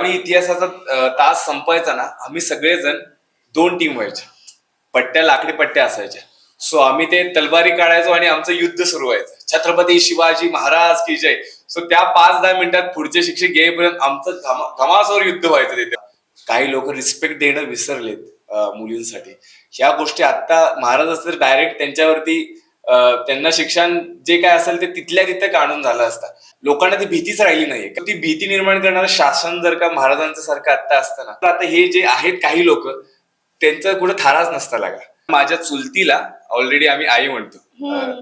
ज्यावेळी इतिहासाचा तास संपायचा ना, आम्ही सगळेजण 2 टीम व्हायच्या. पट्ट्या, लाकडी पट्ट्या असायच्या. सो आम्ही ते तलवारी काढायचो आणि आमचं युद्ध सुरू व्हायचं. छत्रपती शिवाजी महाराज की जय. सो त्या 5-10 मिनिटात पुढचे शिक्षक येईपर्यंत आमचं घमासावर युद्ध व्हायचं तिथे. काही लोक रिस्पेक्ट देणं विसरलेत मुलींसाठी. ह्या गोष्टी आता महाराज असते डायरेक्ट त्यांच्यावरती त्यांना शिक्षण जे काय असेल ते तिथल्या तिथे काढून झालं असतं. लोकांना ती भीतीच राहिली नाहीये. ती भीती निर्माण करणारं शासन जर का महाराजांचं सारखं आता असतं ना, तर आता हे जे आहेत काही लोक त्यांचा कुठं थाराच नसता लागा. माझ्या चुलतीला ऑलरेडी आम्ही आई म्हणतो,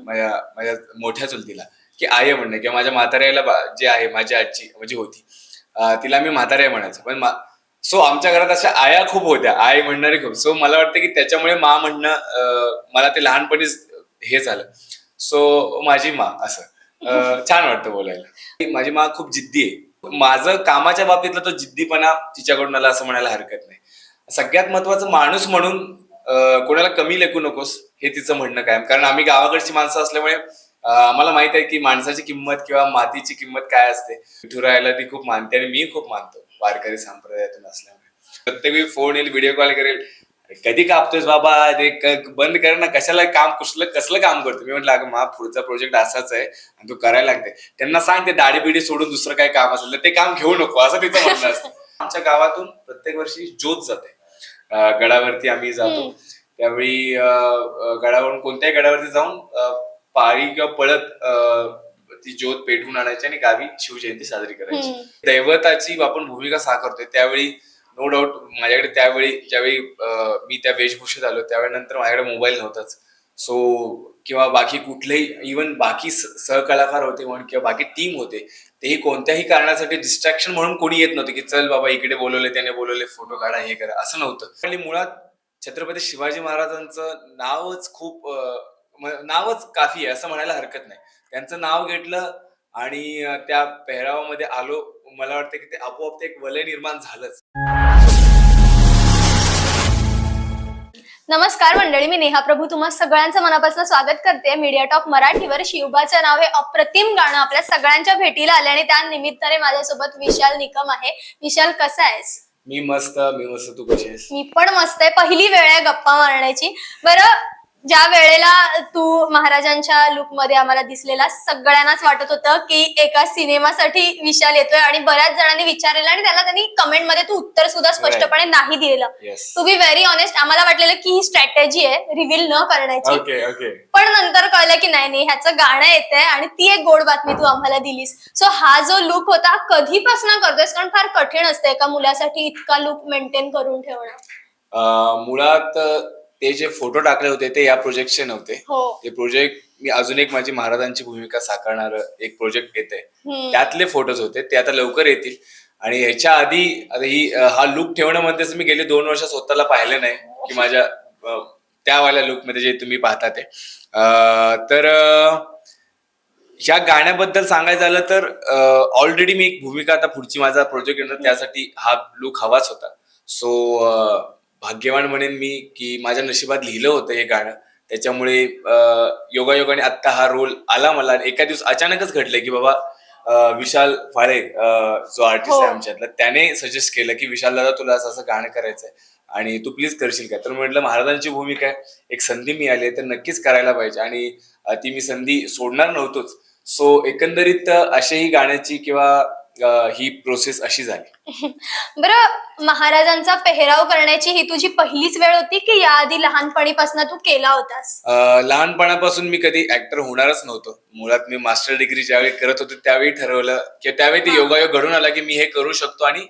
माझ्या मोठ्या चुलतीला की आई म्हणणं, किंवा माझ्या म्हाताऱ्याला जे आहे माझी आजी म्हणजे होती तिला मी म्हाताऱ्या म्हणायचो. पण सो आमच्या घरात अशा आया खूप होत्या, आई म्हणणारे खूप. सो मला वाटतं की त्याच्यामुळे मा म्हणणं मला ते लहानपणीच हे झालं. सो माझी मा असं छान वाटतं बोलायला. माझी मा खूप जिद्दी आहे. माझं कामाच्या बाबतीतला तो जिद्दीपणा तिच्याकडून आला असं म्हणायला हरकत नाही. सगळ्यात महत्वाचं माणूस म्हणून कोणाला कमी लेखू नकोस हे तिचं म्हणणं कायम. कारण आम्ही गावाकडची माणसं असल्यामुळे आम्हाला माहित आहे की माणसाची किंमत किंवा मातीची किंमत काय असते. विठुरायाला ती खूप मानते आणि मी खूप मानतो वारकरी संप्रदायातून असल्यामुळे. प्रत्येक वेळी फोन येईल, व्हिडिओ कॉल करेल, कधी कापतोयस बाबा, ते बंद कर ना, कशाला काम कसलं काम करतो. मी म्हटलं अगं मा पुढचा प्रोजेक्ट असाच आहे आणि तू करायला लागते. त्यांना सांग ते दाढी बिडी सोडून दुसरं काय काम असेल तर ते काम घेऊ नको असं तिचं म्हणणं असतं. आमच्या गावातून प्रत्येक वर्षी ज्योत जाते. गडावरती आम्ही जातो त्यावेळी गडावरून कोणत्याही गडावरती जाऊन पायी किंवा पळत ती ज्योत पेटवून आणायची आणि गावी शिवजयंती साजरी करायची. दैवताची आपण भूमिका साकारतोय त्यावेळी नो डाऊट माझ्याकडे त्यावेळी ज्यावेळी मी त्या वेशभूषेत आलो त्यावेळी नंतर माझ्याकडे मोबाईल नव्हताच. सो किंवा बाकी कुठलेही इव्हन बाकी सहकलाकार होते म्हणून किंवा बाकी टीम होते तेही कोणत्याही कारणासाठी डिस्ट्रॅक्शन म्हणून कोणी येत नव्हते की चल बाबा इकडे बोलवले त्याने बोलवले फोटो काढा हे करा असं नव्हतं. आणि मुळात छत्रपती शिवाजी महाराजांचं नावच काफी आहे असं म्हणायला हरकत नाही. त्यांचं नाव घेतलं आणि त्या पेहरावामध्ये आलो, मला वाटतं की ते आपोआप ते एक वलय निर्माण झालंच. नमस्कार मंडळी, मी नेहा प्रभू तुम्हा सगळ्यांचं मनापासून स्वागत करते. मीडिया टॉक मराठीवर शिवबाचं नाव हे अप्रतिम गाणं आपल्या सगळ्यांच्या भेटीला आले आणि त्या निमित्ताने माझ्यासोबत विशाल निकम आहे. विशाल कसा आहेस? मी मस्त, तू कशी आहेस? मी पण मस्त आहे. पहिली वेळ आहे गप्पा मारण्याची. बरं, ज्या वेळेला तू महाराजांच्या लुक मध्ये आम्हाला दिसलेला सगळ्यांनाच वाटत होतं की एका सिनेमासाठी विशाल येतोय आणि बऱ्याच जणांनी विचारलेलं आणि त्याला त्यांनी कमेंट मध्ये तू उत्तर सुद्धा स्पष्टपणे नाही दिलेलं. टू बी व्हेरी ऑनेस्ट आम्हाला वाटलेलं की ही स्ट्रॅटेजी आहे रिव्हील न करण्याची. पण नंतर कळलं की नाही ह्याचं गाणं येतंय आणि ती एक गोड बातमी तू आम्हाला दिलीस. सो हा जो लुक होता कधीपासून करतोयस? कारण फार कठीण असतं एका मुलासाठी इतका लुक मेंटेन करून ठेवणं. मुळात ते जे फोटो टाकले होते ते या प्रोजेक्टचे नव्हते. ते प्रोजेक्ट मी अजून एक माझी महाराजांची भूमिका साकारणार एक प्रोजेक्ट येते त्यातले फोटोज होते ते आता लवकर येतील. आणि ह्याच्या आधी हा लुक ठेवणं म्हणतेच मी गेले 2 वर्ष स्वतःला पाहिलं नाही की माझ्या त्यावाल्या लुक मध्ये जे तुम्ही पाहता ते. तर ह्या गाण्याबद्दल सांगायचं झालं तर ऑलरेडी मी एक भूमिका आता पुढची माझा प्रोजेक्ट येणार त्यासाठी हा लुक हवाच होता. सो भाग्यवान म्हणेन मी की माझ्या नशिबात लिहिलं होतं हे गाणं. त्याच्यामुळे योगायोगाने आत्ता हा रोल आला मला. एका दिवस अचानकच घडलं की बाबा विशाल फाळे जो आर्टिस्ट आहे आमच्यातला त्याने सजेस्ट केलं की विशाल दादा तुला असं गाणं करायचंय आणि तू प्लीज करशील का. तर म्हटलं महाराजांची भूमिका आहे, एक संधी मिळाली तर नक्कीच करायला पाहिजे आणि ती मी संधी सोडणार नव्हतोच. सो एकंदरीत अशी ही गाण्याची किंवा ही प्रोसेस अशी झाली. बरं, महाराजांचा पेहराव करण्याची ही तुझी पहिलीच वेळ होती की याआधी लहानपणीपासून तू केला होतास? लहानपणापासून मी कधी ऍक्टर होणारच नव्हतो. मुळात मी मास्टर डिग्री ज्यावेळी करत होतो त्यावेळी ठरवलं की त्यावेळी ते योगायोग घडून आला की मी हे करू शकतो आणि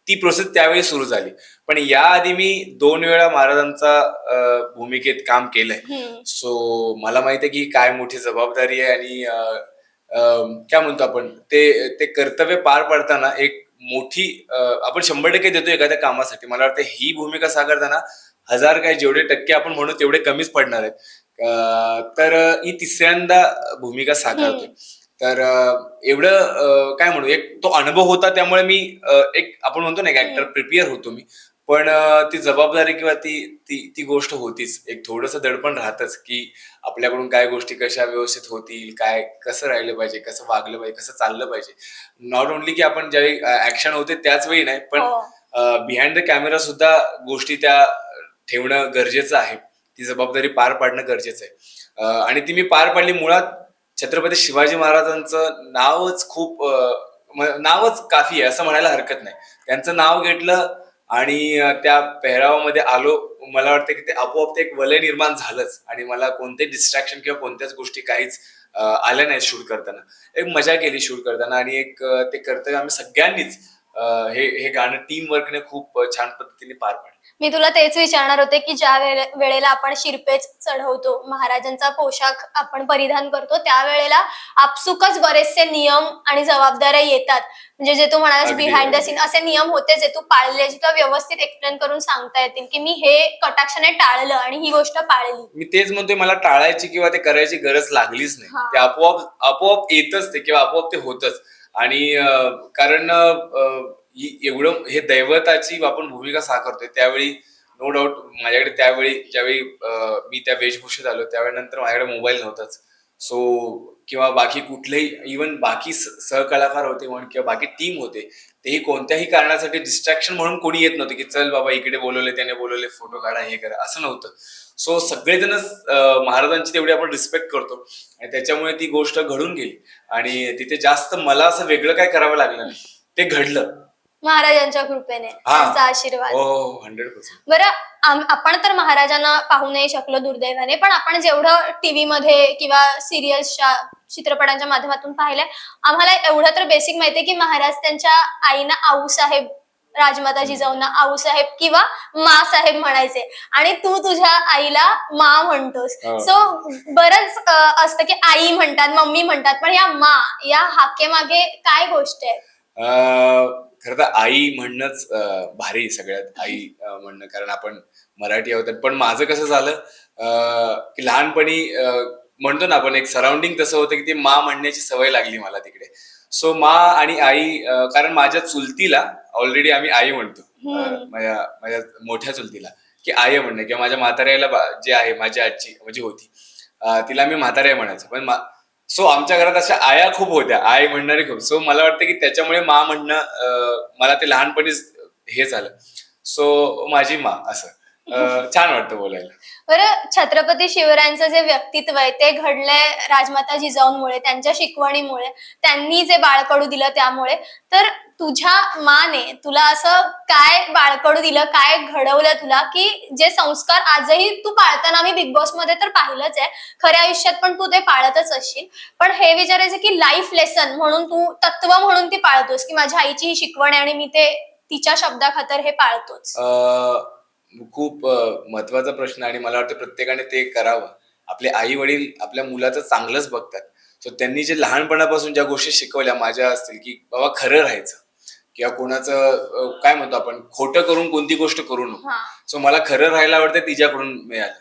ती प्रोसेस त्यावेळी सुरू झाली. पण याआधी मी 2 वेळा महाराजांचा भूमिकेत काम केलंय. सो मला माहित आहे की काय मोठी जबाबदारी आहे आणि काय म्हणतो आपण ते कर्तव्य पार पडताना एक मोठी आपण 100% देतो एखाद्या कामासाठी. मला वाटतं ही भूमिका साकारताना 1000 काय जेवढे टक्के आपण म्हणू तेवढे कमीच पडणार आहेत. तर ही 3ऱ्यांदा भूमिका साकारतोय. तर एवढं काय म्हणू एक तो अनुभव होता त्यामुळे मी एक आपण म्हणतो ना एक ऍक्टर प्रिपेअर होतो मी. पण ती जबाबदारी किंवा ती ती ती गोष्ट होतीच. एक थोडंसं दडपण राहतच की आपल्याकडून काय गोष्टी कशा व्यवस्थित होतील, काय कसं राहिलं पाहिजे, कसं वागलं पाहिजे, कसं चाललं पाहिजे. नॉट ओन्ली की आपण ज्यावेळी ऍक्शन होते त्याच वेळी नाही, पण हो. बिहाइंड द कॅमेरा सुद्धा गोष्टी त्या ठेवणं गरजेचं आहे. ती जबाबदारी पार पाडणं गरजेचं आहे. आणि ती मी पार पाडली. मुळात छत्रपती शिवाजी महाराजांचं नावच खूप नावच काफी आहे असं म्हणायला हरकत नाही. त्यांचं नाव घेतलं आणि त्या पेहरावामध्ये आलो. मला वाटतं की ते आपोआप ते एक वलय निर्माण झालंच आणि मला कोणते डिस्ट्रॅक्शन किंवा कोणत्याच गोष्टी काहीच आल्या नाहीत शूट करताना. एक मजा केली शूट करताना आणि एक ते कर्तव्य आम्ही सगळ्यांनीच हे हे गाणं टीम वर्कने खूप छान पद्धतीने पार पाडलं. मी तुला तेच विचारणार होते की ज्या वेळेला आपण शिरपेच चढवतो, महाराजांचा पोशाख आपण परिधान करतो, त्यावेळेला आपसुकच बरेचसे नियम आणि जबाबदाऱ्या येतात. म्हणजे जे तू म्हणालास अगदी, बिहाइंड द अगदी. सीन असे नियम होते जे तू पाळले, जे तुला व्यवस्थित एक्सप्लेन करून सांगता येतील की मी हे कटाक्षाने टाळलं आणि ही गोष्ट पाळली. मी तेच म्हणतोय, मला टाळायची किंवा ते करायची गरज लागलीच नाही. हा. ते आपोआप आपोआप येतच ते किंवा आपोआप ते होतच. आणि कारण एवढं हे दैवताची आपण भूमिका साकारतोय त्यावेळी नो डाऊट माझ्याकडे त्यावेळी ज्यावेळी मी त्या वेशभूषेत आलो त्यावेळी नंतर माझ्याकडे मोबाईल नव्हताच. सो किंवा बाकी कुठलेही इवन बाकी सहकलाकार होते म्हणून किंवा बाकी टीम होते, तेही कोणत्याही कारणासाठी डिस्ट्रॅक्शन म्हणून कोणी येत नव्हते की चल बाबा इकडे बोलवले त्याने बोलवले फोटो काढा हे करा, असं नव्हतं. सो सगळेजणच महाराजांची तेवढी आपण रिस्पेक्ट करतो आणि त्याच्यामुळे ती गोष्ट घडून गेली आणि तिथे जास्त मला असं वेगळं काय करावं लागलं नाही. ते घडलं. महाराजांच्या कृपेने, हा. त्यांचा आशीर्वाद. हो 100%. बरं, आपण तर महाराजांना पाहू नाही शकलो दुर्दैवाने, पण आपण जेवढं टीव्ही मध्ये किंवा सिरियल्सच्या चित्रपटांच्या माध्यमातून पाहिलंय, आम्हाला एवढं तर बेसिक माहितीये की महाराज त्यांच्या आईना आऊसाहेब, राजमाता जिजाऊंना आऊसाहेब किंवा मा साहेब म्हणायचे आणि तू तुझ्या आईला मा म्हणतोस. हो. सो बरंच असतं की आई म्हणतात, मम्मी म्हणतात, पण या मा या हाकेमागे काय गोष्ट आहे? खरं तर आई म्हणणंच भारी सगळ्यात. आई म्हणणं, कारण आपण मराठी आहोत. पण माझं कसं झालं की लहानपणी म्हणतो ना आपण, एक सराउंडिंग तसं होतं की ती मा म्हणण्याची सवय लागली मला तिकडे. सो मा आणि आई, कारण माझ्या चुलतीला ऑलरेडी आम्ही आई म्हणतो. माझ्या माझ्या मोठ्या चुलतीला की आई म्हणणं, किंवा माझ्या म्हाताऱ्याला जे आहे माझी आजी म्हणजे होती, तिला मी म्हाताऱ्या म्हणायचो. पण सो आमच्या घरात अशा आया खूप होत्या, आई म्हणणारी खूप. सो मला वाटतं की त्याच्यामुळे मा म्हणणं मला ते लहानपणीच हे झालं. सो माझी मा असं छान वाटतं बोलायला. बरं, छत्रपती शिवरायांचं जे व्यक्तित्व आहे ते घडलंय राजमाता जिजाऊंमुळे, त्यांच्या शिकवणीमुळे, त्यांनी जे बाळकडू दिलं त्यामुळे. तर तुझ्या माने तुला असं काय बाळकडू दिलं, काय घडवलं तुला, की जे संस्कार आजही तू पाळताना, मी बिग बॉस मध्ये तर पाहिलंच आहे, खऱ्या आयुष्यात पण तू ते पाळतच असशील, पण हे विचारायचं की लाईफ लेसन म्हणून तू, तत्व म्हणून ती पाळतोस की माझ्या आईची ही शिकवण आहे आणि मी ते तिच्या शब्दाखातर हे पाळतोच? खूप महत्वाचा प्रश्न आणि मला वाटतं प्रत्येकाने ते करावं. आपले आई वडील आपल्या मुलाचं चांगलंच बघतात. सो त्यांनी जे लहानपणापासून ज्या गोष्टी शिकवल्या माझ्या असतील की बाबा खरं राहायचं किंवा कोणाचं काय म्हणतो आपण, खोटं करून कोणती गोष्ट करू नको. हा. सो मला खरं राहायला आवडतं, तिच्याकडून मिळालं.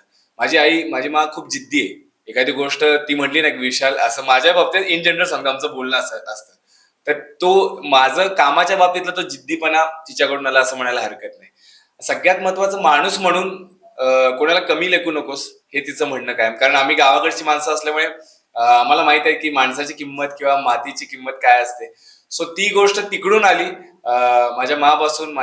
माझी मा खूप जिद्दी आहे. एखादी गोष्ट ती म्हटली ना की विशाल, असं माझ्या बाबतीत इन जनरल समजा आमचं बोलणं असतं, तर तो माझं कामाच्या बाबतीतला तो जिद्दीपणा तिच्याकडून आला असं म्हणायला हरकत नाही. सगळ्यात महत्वाचं, माणूस म्हणून कोणाला कमी लेखू नकोस हे तिचं म्हणणं कायम. कारण आम्ही गावाकडची माणसं असल्यामुळे आम्हाला माहित आहे की माणसाची किंमत किंवा मातीची किंमत काय असते. सो ती गोष्ट तिकडून आली माझ्या मापासून.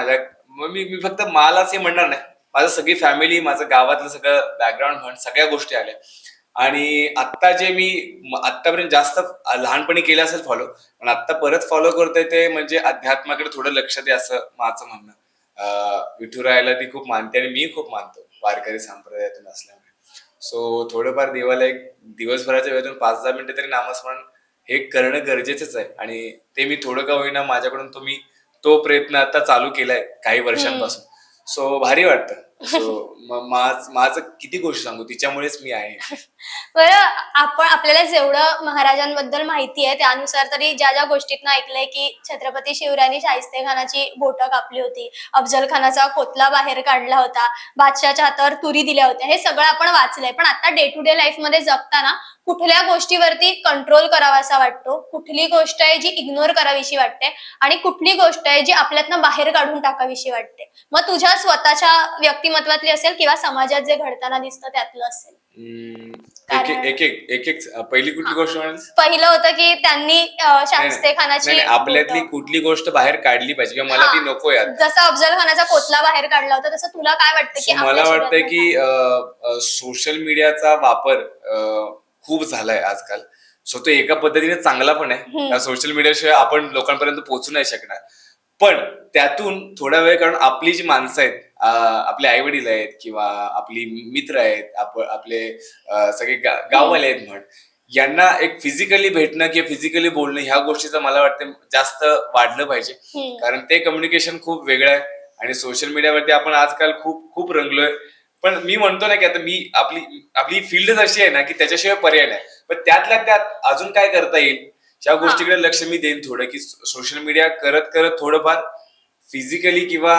मी फक्त मालाच हे म्हणणार नाही, माझं सगळी फॅमिली, माझं गावातलं सगळं बॅकग्राऊंड म्हण, सगळ्या गोष्टी आल्या. आणि आत्ता जे मी आत्तापर्यंत जास्त लहानपणी केलं असेल फॉलो, पण आत्ता परत फॉलो करतोय ते म्हणजे अध्यात्माकडे थोडं लक्ष दे असं माझं म्हणणं. विठुरायाला ती खूप मानते आणि मी खूप मानतो वारकरी संप्रदायातून असल्यामुळे. सो थोडंफार देवाला एक दिवसभराच्या वेळेतून 5-10 मिनिटं तरी नामस्मरण हे करणं गरजेचंच आहे. आणि ते मी थोडं का होईना माझ्याकडून तो प्रयत्न आता चालू केलाय काही वर्षांपासून. सो भारी वाटतं. सो माझं किती गोष्ट सांगू, तिच्यामुळेच मी आहे. बरं, आपण आपल्याला जेवढं महाराजांबद्दल माहिती आहे त्यानुसार तरी ज्या ज्या गोष्टीतनं ऐकलंय की छत्रपती शिवरायांनी शाहिस्ते खानाची बोटं कापली होती, अफजल खानाचा कोतला बाहेर काढला होता, बादशाहच्या हातावर तुरी दिल्या होत्या, हे सगळं आपण वाचलंय. पण आता डे टू डे लाईफ मध्ये जगताना कुठल्या गोष्टीवरती कंट्रोल करावासा वाटतो, कुठली गोष्ट आहे जी इग्नोर करावीशी वाटते आणि कुठली गोष्ट आहे जी आपल्यातनं बाहेर काढून टाकावीशी वाटते? मग तुझ्या स्वतःच्या व्यक्तिमत्वातली असेल किंवा समाजात जे घडताना दिसतं त्यातलं असेल. एक पहिली कुठली गोष्ट म्हणाली? पहिलं होतं की त्यांनी शाहिस्ते खानाची आपल्यातली कुठली गोष्ट बाहेर काढली पाहिजे किंवा मला ती नकोय आता. जसं अफजल खानाचा कोतला बाहेर काढला होता तसं तुला काय वाटतं की मला वाटतं की सोशल मीडियाचा वापर खूप झालाय आजकाल. सो तो एका पद्धतीने चांगला पण आहे. सोशल मीडियाशिवाय आपण लोकांपर्यंत पोहोचू नाही शकणार, पण त्यातून थोडा वेळ काढून आपली जी माणसं आहेत, आपले आई वडील आहेत किंवा आपली मित्र आहेत, आपले सगळे गाववाले आहेत म्हण, यांना एक फिजिकली भेटणं किंवा फिजिकली बोलणं ह्या गोष्टीचं मला वाटतं जास्त वाढलं पाहिजे. कारण ते कम्युनिकेशन खूप वेगळं आहे आणि सोशल मीडियावरती आपण आजकाल खूप खूप रंगलोय. पण मी म्हणतो ना की आता मी आपली फील्डच अशी आहे ना की त्याच्याशिवाय पर्याय नाही. पण त्यातल्या त्यात अजून काय करता येईल ह्या गोष्टीकडे लक्ष मी देईन थोडं, की सोशल मीडिया करत करत थोडंफार फिजिकली किंवा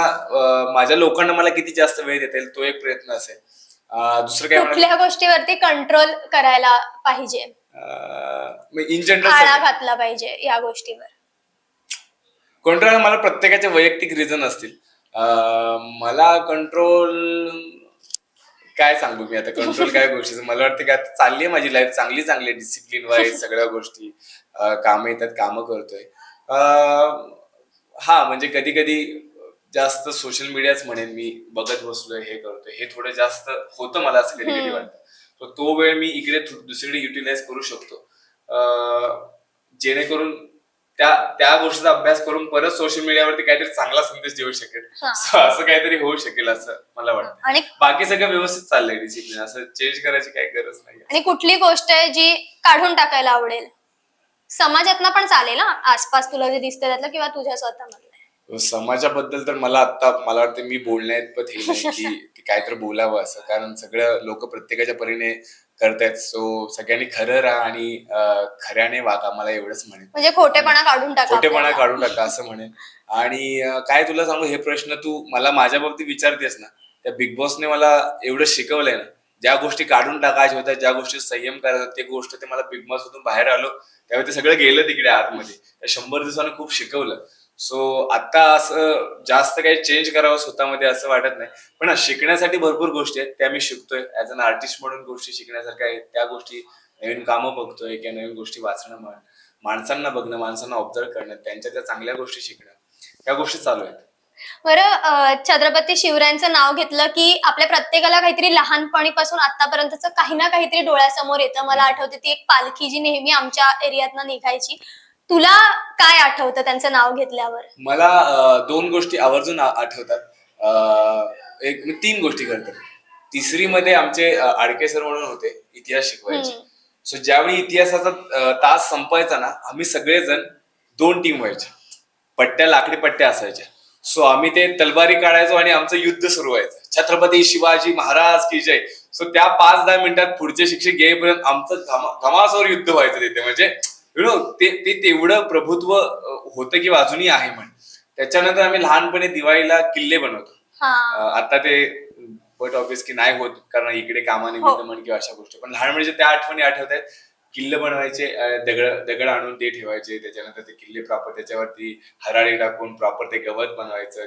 माझ्या लोकांना मला किती जास्त वेळ देता येईल तो एक प्रयत्न असेल. दुसरं काय, कुठल्या गोष्टीवरती कंट्रोल करायला पाहिजे, इन जनरल आळा घातला पाहिजे या गोष्टीवर? कंट्रोल मला प्रत्येकाचे वैयक्तिक रिझन असतील. मला कंट्रोल काय सांगू मी आता, कंट्रोल काय गोष्टीचं मला वाटतं की आता चालली आहे माझी लाईफ चांगली डिसिप्लिन वाईज सगळ्या गोष्टी, कामं येतात कामं करतोय. हा म्हणजे कधी कधी जास्त सोशल मीडियाच म्हणेन मी बघत बसलोय, हे करतोय, हे थोडं जास्त होतं मला असं कधी कधी वाटतं. तो वेळ मी इकडे दुसरीकडे युटिलाइज करू शकतो, जेणेकरून त्या गोष्टीचा अभ्यास करून परत सोशल मीडियावरती काहीतरी चांगला संदेश देऊ शकेल. असं काहीतरी होऊ शकेल असं मला वाटतं. आणि बाकी सगळं व्यवस्थित चाललंय, डिसिप्लिन, असं चेंज करायची काही गरज नाही. आणि कुठली गोष्ट आहे जी काढून टाकायला आवडेल? समाजातनं पण चालेल ना, आसपास तुला जे दिसतं त्यातलं किंवा तुझ्या स्वतःमधलं. समाजाबद्दल तर मला वाटतं मी बोलण्यात हे नाही की काहीतरी बोलावं असं, कारण सगळं लोक प्रत्येकाच्या परीने करतायत. सो सगळ्यांनी खरं राहा आणि खऱ्याने वागा, मला एवढंच म्हणेन. म्हणजे खोटेपणा काढून टाका असं म्हणेन. आणि काय तुला सांगू, हे प्रश्न तू मला माझ्या बाबतीत विचारतेस ना, त्या बिग बॉसने मला एवढं शिकवलंय ना, ज्या गोष्टी काढून टाकायच्या होत्या, ज्या गोष्टी संयम करायचा, ते गोष्ट ते मला बिग बॉस मधून बाहेर आलो त्यावेळी ते सगळं गेलं तिकडे आतमध्ये. 100 दिवसानं खूप शिकवलं. सो आता असं जास्त काही चेंज करावं स्वतःमध्ये असं वाटत नाही. पण शिकण्यासाठी भरपूर गोष्टी आहेत, त्या मी शिकतोय. ऍज अन आर्टिस्ट म्हणून गोष्टी शिकण्यासारख्या आहेत. त्या गोष्टी, नवीन कामं बघतोय किंवा नवीन गोष्टी वाचणं म्हण, माणसांना बघणं, माणसांना ऑब्झर्व करणं, त्यांच्या त्या चांगल्या गोष्टी शिकणं, या गोष्टी चालू आहेत. बरं, छत्रपती शिवरायांचं नाव घेतलं की आपल्या प्रत्येकाला काहीतरी लहानपणीपासून आतापर्यंतचं काही ना काहीतरी डोळ्यासमोर येतं. मला आठवते ती एक पालखी जी नेहमी आमच्या एरियातनं निघायची. तुला काय आठवतं त्यांचं नाव घेतल्यावर? मला 2 गोष्टी आवर्जून आठवतात. मी 3 गोष्टी करतो. तिसरी मध्ये आमचे आडके सर म्हणून होते, इतिहास शिकवायचे. सो ज्यावेळी इतिहासाचा तास संपायचा ना, आम्ही सगळेजण 2 टीम व्हायच्या. लाकडी पट्ट्या असायच्या. सो आम्ही ते तलवारी काढायचो आणि आमचं युद्ध सुरू व्हायचं, छत्रपती शिवाजी महाराज की जय. सो त्या 5-10 मिनिटात पुढचे शिक्षक येईपर्यंत आमचं घमासावर युद्ध व्हायचं तिथे. म्हणजे ते तेवढं प्रभुत्व होतं की अजूनही आहे म्हण. त्याच्यानंतर आम्ही लहानपणी दिवाळीला किल्ले बनवतो. आता ते बट ऑब्वियस की नाही होत, कारण इकडे कामानिमित्त म्हण किंवा अशा गोष्टी. पण लहानपणीच्या त्या आठवणी आठवत आहेत. किल्ले बनवायचे, दगड आणून ते ठेवायचे, त्याच्यानंतर ते किल्ले प्रॉपर त्याच्यावरती हराळी टाकून प्रॉपर ते गवत बनवायचं,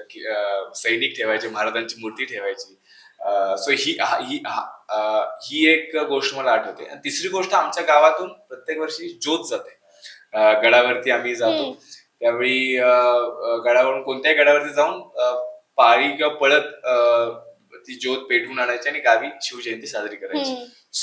सैनिक ठेवायचे, महाराजांची मूर्ती ठेवायची. सो ही एक गोष्ट मला आठवते. आणि तिसरी गोष्ट, आमच्या गावातून प्रत्येक वर्षी ज्योत जाते. गडावरती आम्ही जातो त्यावेळी गडावरून कोणत्याही गडावरती जाऊन पाळी किंवा पळत ती ज्योत पेटवून आणायची आणि गावी शिवजयंती साजरी करायची.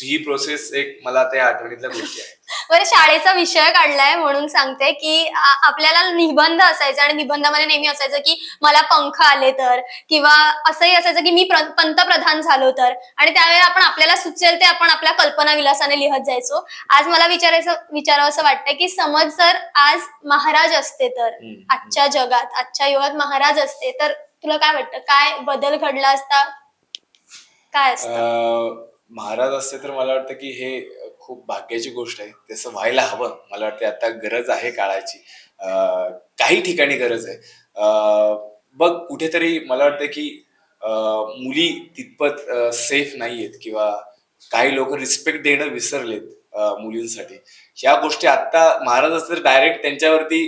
ही प्रोसेस एक मला त्या आठवणीतल्या गोष्टी आहेत. बरं, शाळेचा विषय काढलाय म्हणून सांगते की आपल्याला निबंध असायचा आणि निबंधामध्ये नेहमी असायचं की मला पंख आले तर, किंवा असंही असायचं की मी पंतप्रधान झालो तर. आणि त्यावेळी आपण आपल्याला सुचेल ते आपण आपल्या कल्पना विलासाने लिहत जायचो. आज मला विचारावं असं वाटतंय की समज जर आज महाराज असते तर, आजच्या जगात आजच्या युगात महाराज असते तर तुला काय वाटतं, काय बदल घडला असता, काय असतं? महाराज असते तर मला वाटतं की हे खूप भाग्याची गोष्ट आहे. तसं व्हायला हवं. मला वाटतं आता गरज आहे काळाची. काही ठिकाणी गरज आहे. बघ कुठेतरी मला वाटतं की मुली तितपत सेफ नाहीयेत किंवा काही लोक रिस्पेक्ट देणं विसरलेत मुलींसाठी. ह्या गोष्टी आता महाराज असते तर डायरेक्ट त्यांच्यावरती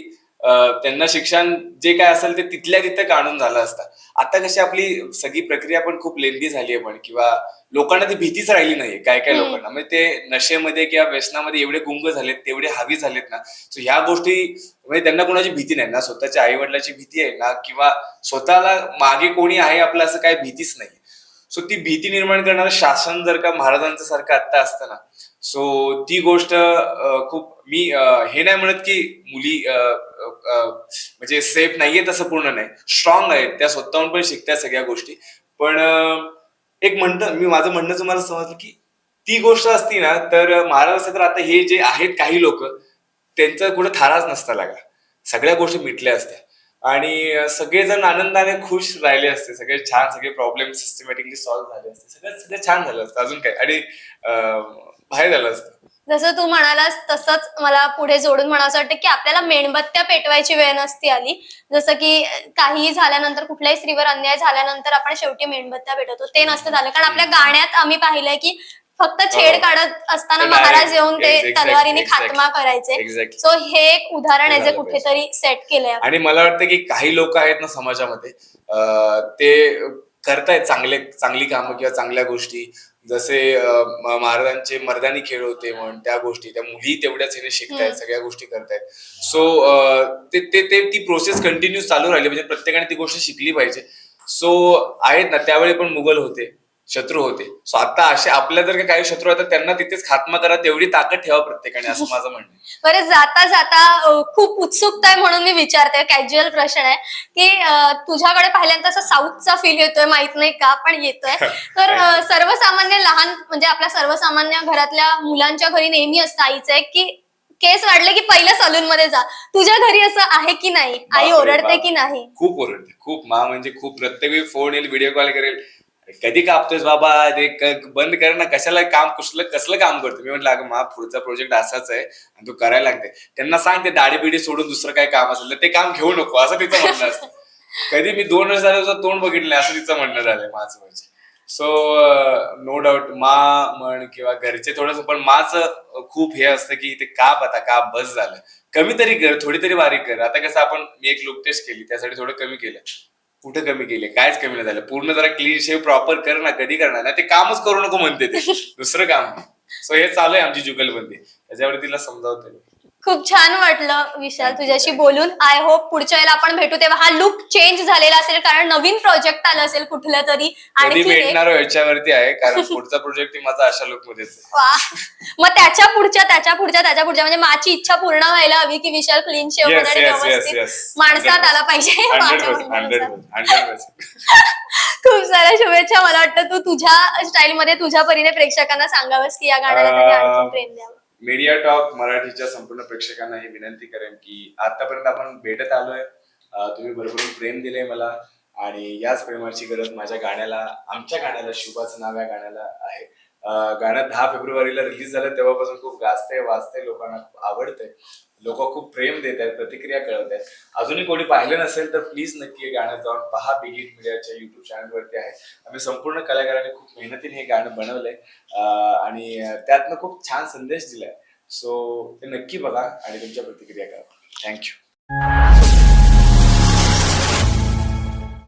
त्यांना शिक्षण जे काय असेल ते तिथल्या तिथं काढून झालं असतं. आता कशी आपली सगळी प्रक्रिया पण खूप लेंदी झाली आहे पण किंवा लोकांना ती भीतीच राहिली नाहीये काय काय हम्म. लोकांना म्हणजे ते नशेमध्ये किंवा व्यसनामध्ये एवढे गुंग झालेत तेवढे हावी झालेत ना. सो ह्या गोष्टी म्हणजे त्यांना कोणाची भीती नाही ना स्वतःच्या आई वडिलांची भीती आहे ना किंवा स्वतःला मागे कोणी आहे आपलं असं काही भीतीच नाही. सो ती भीती निर्माण करणारं शासन जर का महाराजांचं सारखं आता असतं ना सो ती गोष्ट खूप मी हे नाही म्हणत की मुली म्हणजे सेफ नाहीये तसं पूर्ण नाही स्ट्रॉंग आहेत त्या स्वतःहून पण शिकतात सगळ्या गोष्टी पण एक म्हणतं मी माझं म्हणणं तुम्हाला समजलं की ती गोष्ट असती ना तर महाराज असते तर आता हे जे आहेत काही लोक त्यांचा कुठे थाराच नसता लागा सगळ्या गोष्टी मिटल्या असत्या आणि सगळेजण आनंदाने खुश राहिले असते सगळे छान सगळे प्रॉब्लेम सिस्टमॅटिकली सॉल्व्ह झाले असते सगळं सगळं छान झालं असतं अजून काय आणि बाहेर झालं असतं. जसं तू म्हणालास तसंच मला पुढे जोडून म्हणावं वाटतं की आपल्याला मेणबत्त्या पेटवायची वेळ नसती आली. जसं की काहीही झाल्यानंतर कुठल्याही स्त्रीवर अन्याय झाल्यानंतर आपण शेवटी मेणबत्त्या पेटवतो ते नसतं झालं कारण आपल्या गाण्यात आम्ही पाहिलंय की फक्त छेड काढत असताना ते महाराज direct, येऊन ते exactly, तलवारीने exactly, खात्मा करायचे. exactly. सो हे एक उदाहरण ते आहे जे झालं पाहिजे. कुठेतरी सेट केलंय आपण. आणि मला वाटतं की काही लोक आहेत ना समाजामध्ये ते करतायत चांगली कामं किंवा चांगल्या गोष्टी जसे महाराजांचे मर्दानी खेळ होते म्हण त्या गोष्टी त्या मुली तेवढ्याच ह्याने शिकतायत सगळ्या गोष्टी करतायत सो ते ते ते ती प्रोसेस कंटिन्यू चालू राहिली म्हणजे प्रत्येकाने ती गोष्ट शिकली पाहिजे. सो आहेत ना त्यावेळी पण मुघल होते शत्रू होते सो आता असे आपल्या जर काही शत्रू आहेत तर त्यांना तिथेच खात्मा करा तेवढी ताकद ठेवा प्रत्येकाने असं माझं म्हणणं आहे. बरं जाता जाता खूप उत्सुकता आहे म्हणून मी विचारते कॅज्युअल प्रश्न आहे की तुझ्याकडे पहिल्यांदा असं साऊथचा फील येतोय माहित नाही का पण येतोय. तर सर्वसामान्य लहान म्हणजे आपल्या सर्वसामान्य घरातल्या मुलांच्या घरी नेहमी असतं आईचं एक की केस वाढले की पहिलं सलून मध्ये जा. तुझ्या घरी असं आहे की नाही आई बापरे ओरडते बाप की नाही? खूप ओरडते खूप म्हणजे खूप प्रत्येक वेळी फोन येईल व्हिडिओ कॉल करेल कधी कापतोयस बाबा ते बंद कर ना कशाला काम कसलं काम करतो मी म्हटलं अगं पुढचा प्रोजेक्ट असाच आहे आणि तू करायला लागते त्यांना सांग ते दाढी बिडी सोडून दुसरं काय काम असेल तर ते काम घेऊ नको असं तिचं म्हणणं असतं. कधी मी 2 वर्ष झालं तुझं तोंड बघितलं असं तिचं म्हणणं झालंय माझं म्हणजे. सो नो डाऊट म्हण किंवा घरचे थोडंसं पण माचं खूप हे असतं की ते काप आता काप बस झालं कमी तरी कर थोडी तरी बारीक कर आता कसं आपण मी एक लुक टेस्ट केली त्यासाठी थोडं कमी केलं कुठं कमी केले कायच कमी नाही झालं पूर्ण जरा क्लीन शेव प्रॉपर कर ना कधी करणार ना ते कामच करू नको म्हणते ते दुसरं काम सो हे चालू आहे आमची जुगलबंदी त्याच्यावर तिला समजावतोय. खूप छान वाटलं विशाल Thank you, तुझ्याशी thank you. बोलून. आय होप पुढच्या वेळेला आपण भेटू तेव्हा हा लुक चेंज झालेला असेल कारण नवीन प्रोजेक्ट आलं असेल कुठलं तरी कधी आणखी एक. भेटणार याच्यावरती आहे कारण पुढचा प्रोजेक्ट माझा अशा लुक मध्येच आहे. वा. मग त्याच्या पुढच्या म्हणजे माझी इच्छा पूर्ण व्हायला हवी की विशाल क्लीन शेव Yes, आणि yes, yes, व्यवस्थित yes. माणसात आला पाहिजे. 100%, माझ्या म्हणण्यानुसार. 100%. खूप साऱ्या शुभेच्छा. मला वाटतं तू तुझ्या स्टाईल मध्ये तुझ्या परीने प्रेक्षकांना सांगावंस की या गाण्याला त्यांनी आणखी प्रेम द्यावं. मीडिया टॉक मराठीच्या संपूर्ण प्रेक्षकांना ही विनंती करेन की आतापर्यंत आपण भेटत आलोय तुम्ही भरभरून प्रेम दिले मला आणि याच प्रेमाची गरज माझ्या गाण्याला आमच्या गाण्याला शुभाचं नाव या गाण्याला आहे. गाणं 10 फेब्रुवारीला रिलीज झालं तेव्हापासून खूप गाजतंय वाजतंय लोकांना खूप आवडतंय लोक खूप प्रेम देत आहेत प्रतिक्रिया कळत आहेत. अजूनही कोणी पाहिलं नसेल तर प्लीज नक्की हे गाणं जाऊन पहा. बिग हिट मीडियाच्या युट्यूब चॅनलवरती आहे. आम्ही संपूर्ण कलाकारांनी खूप मेहनतीने हे गाणं बनवलंय आणि त्यातनं खूप छान संदेश दिलाय. सो ते नक्की बघा आणि तुमच्या प्रतिक्रिया करा. थँक्यू.